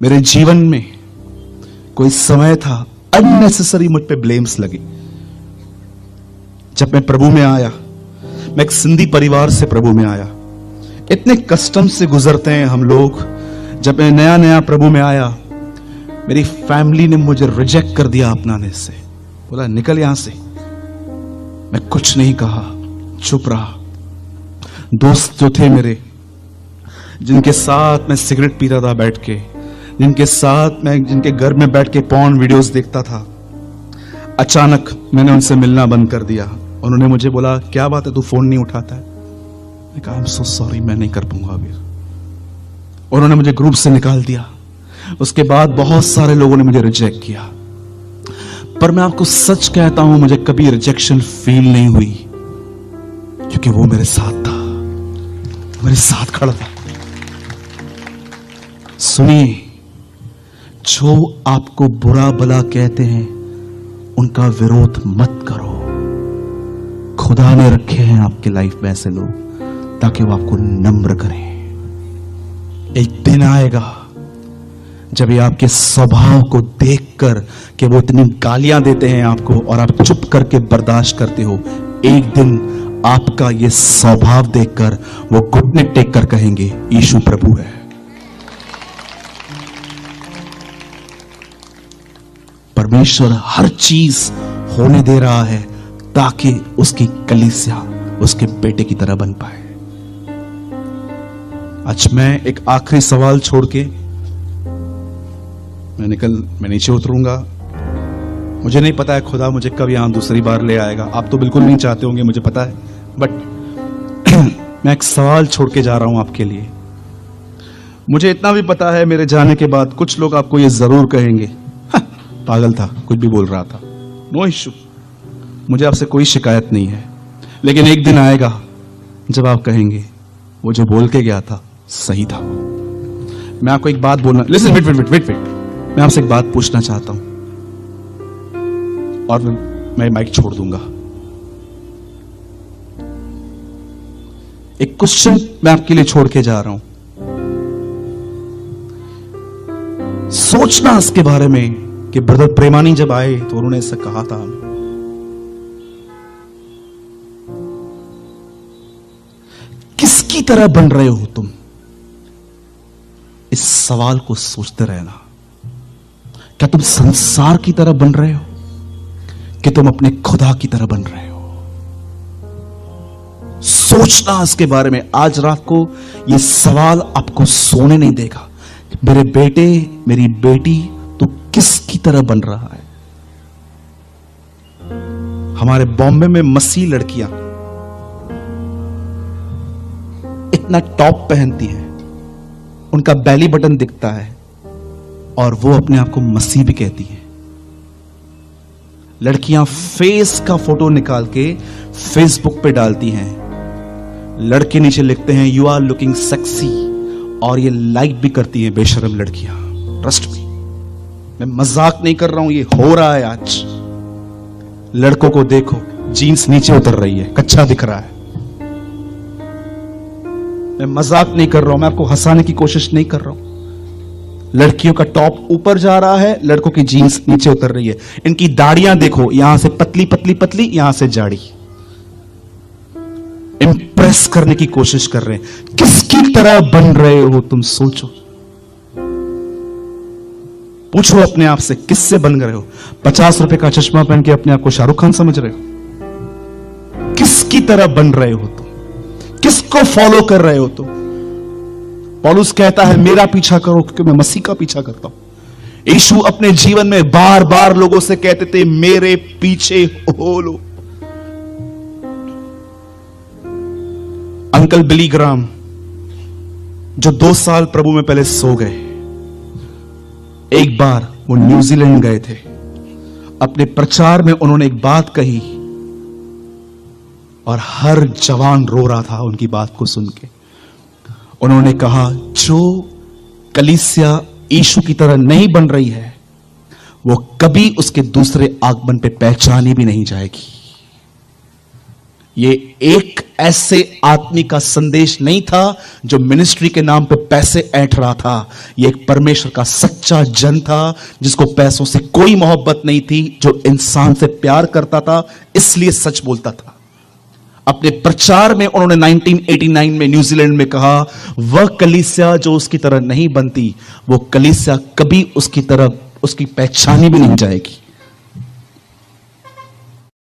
मेरे जीवन में कोई समय था अननेसेसरी मुझ पे ब्लेम्स लगे। जब मैं प्रभु में आया, मैं एक सिंधी परिवार से प्रभु में आया। इतने कष्टम से गुजरते हैं हम लोग। जब मैं नया नया प्रभु में आया, मेरी फैमिली ने मुझे रिजेक्ट कर दिया अपनाने से। बोला निकल यहां से। मैं कुछ नहीं कहा, चुप रहा। दोस्त जो थे मेरे, जिनके साथ मैं सिगरेट पीता था बैठ के, जिनके साथ मैं जिनके घर में बैठ के पॉर्न वीडियोस देखता था, अचानक मैंने उनसे मिलना बंद कर दिया। उन्होंने मुझे बोला क्या बात है, तू फोन नहीं उठाता है? मैं कहा आई एम सो सॉरी, मैं नहीं कर पाऊंगा अभी। उन्होंने मुझे ग्रुप से निकाल दिया। उसके बाद बहुत सारे लोगों ने मुझे रिजेक्ट किया, पर मैं आपको सच कहता हूं, मुझे कभी रिजेक्शन फील नहीं हुई, क्योंकि वो मेरे साथ था, मेरे साथ खड़ा था। सुनिए, जो आपको बुरा भला कहते हैं उनका विरोध मत करो। खुदा ने रखे हैं आपके लाइफ में ऐसे लोग ताकि वो आपको नम्र करें। एक दिन आएगा जब ये आपके स्वभाव को देखकर कि वो इतनी गालियां देते हैं आपको और आप चुप करके बर्दाश्त करते हो, एक दिन आपका ये स्वभाव देखकर वो घुटने टेक कर कहेंगे यीशु प्रभु है। परमेश्वर हर चीज होने दे रहा है ताकि उसकी कलीसिया उसके बेटे की तरह बन पाए। आज मैं एक आखिरी सवाल छोड़ के मैं नीचे उतरूंगा। मुझे नहीं पता है खुदा मुझे कब यहां दूसरी बार ले आएगा। आप तो बिल्कुल नहीं चाहते होंगे, मुझे पता है, बट मैं एक सवाल छोड़ के जा रहा हूं आपके लिए। मुझे इतना भी पता है मेरे जाने के बाद कुछ लोग आपको ये जरूर कहेंगे पागल था, कुछ भी बोल रहा था। नो इश्यू, मुझे आपसे कोई शिकायत नहीं है, लेकिन एक दिन आएगा जब आप कहेंगे वो जो बोल के गया था सही था। मैं आपको एक बात बोलना, लिसन, वेट, मैं आपसे एक बात पूछना चाहता हूं और मैं माइक छोड़ दूंगा। एक क्वेश्चन मैं आपके लिए छोड़ के जा रहा हूं। सोचना इसके बारे में कि ब्रदर प्रेमानी जब आए तो उन्होंने ऐसा कहा था। किसकी तरह बन रहे हो तुम? इस सवाल को सोचते रहना। क्या तुम संसार की तरह बन रहे हो कि तुम अपने खुदा की तरह बन रहे हो? सोचना इसके बारे में। आज रात को यह सवाल आपको सोने नहीं देगा। मेरे बेटे, मेरी बेटी, तो किसकी तरह बन रहा है? हमारे बॉम्बे में मसीह लड़कियां इतना टॉप पहनती हैं, उनका बेली बटन दिखता है और वो अपने आप को मसीह भी कहती हैं। लड़कियां फेस का फोटो निकाल के फेसबुक पे डालती हैं, लड़के नीचे लिखते हैं यू आर लुकिंग सेक्सी, और ये लाइक भी करती हैं बेशरम लड़कियां। ट्रस्ट मी, मैं मजाक नहीं कर रहा हूं, ये हो रहा है आज। लड़कों को देखो, जीन्स नीचे उतर रही है, कच्चा दिख रहा है। मैं मजाक नहीं कर रहा हूं, मैं आपको हंसाने की कोशिश नहीं कर रहा हूं। लड़कियों का टॉप ऊपर जा रहा है, लड़कों की जीन्स नीचे उतर रही है। इनकी दाढ़ियां देखो, यहां से पतली पतली पतली, यहां से जाड़ी। इम्प्रेस करने की कोशिश कर रहे हैं। किसकी तरह बन रहे हो तुम? सोचो, पूछो अपने आप से, किससे बन रहे हो? 50 रुपए का चश्मा पहन के अपने आप को शाहरुख खान समझ रहे हो? किसकी तरह बन रहे हो तुम? किसको फॉलो कर रहे हो तुम? पौलुस कहता है मेरा पीछा करो क्योंकि मैं मसीह का पीछा करता हूं। यीशु अपने जीवन में बार बार लोगों से कहते थे मेरे पीछे हो लो। अंकल बिली ग्राम जो 2 साल प्रभु में पहले सो गए, एक बार वो न्यूजीलैंड गए थे। अपने प्रचार में उन्होंने एक बात कही और हर जवान रो रहा था उनकी बात को सुन के। उन्होंने कहा जो कलीसिया यीशु की तरह नहीं बन रही है वो कभी उसके दूसरे आगमन पे पहचानी भी नहीं जाएगी। ये एक ऐसे आदमी का संदेश नहीं था जो मिनिस्ट्री के नाम पे पैसे ऐंठ रहा था। ये एक परमेश्वर का सच्चा जन था जिसको पैसों से कोई मोहब्बत नहीं थी, जो इंसान से प्यार करता था, इसलिए सच बोलता था। अपने प्रचार में उन्होंने 1989 में न्यूजीलैंड में कहा, वह कलीसिया जो उसकी तरह नहीं बनती, वो कलीसिया कभी उसकी तरह उसकी पहचानी भी नहीं जाएगी।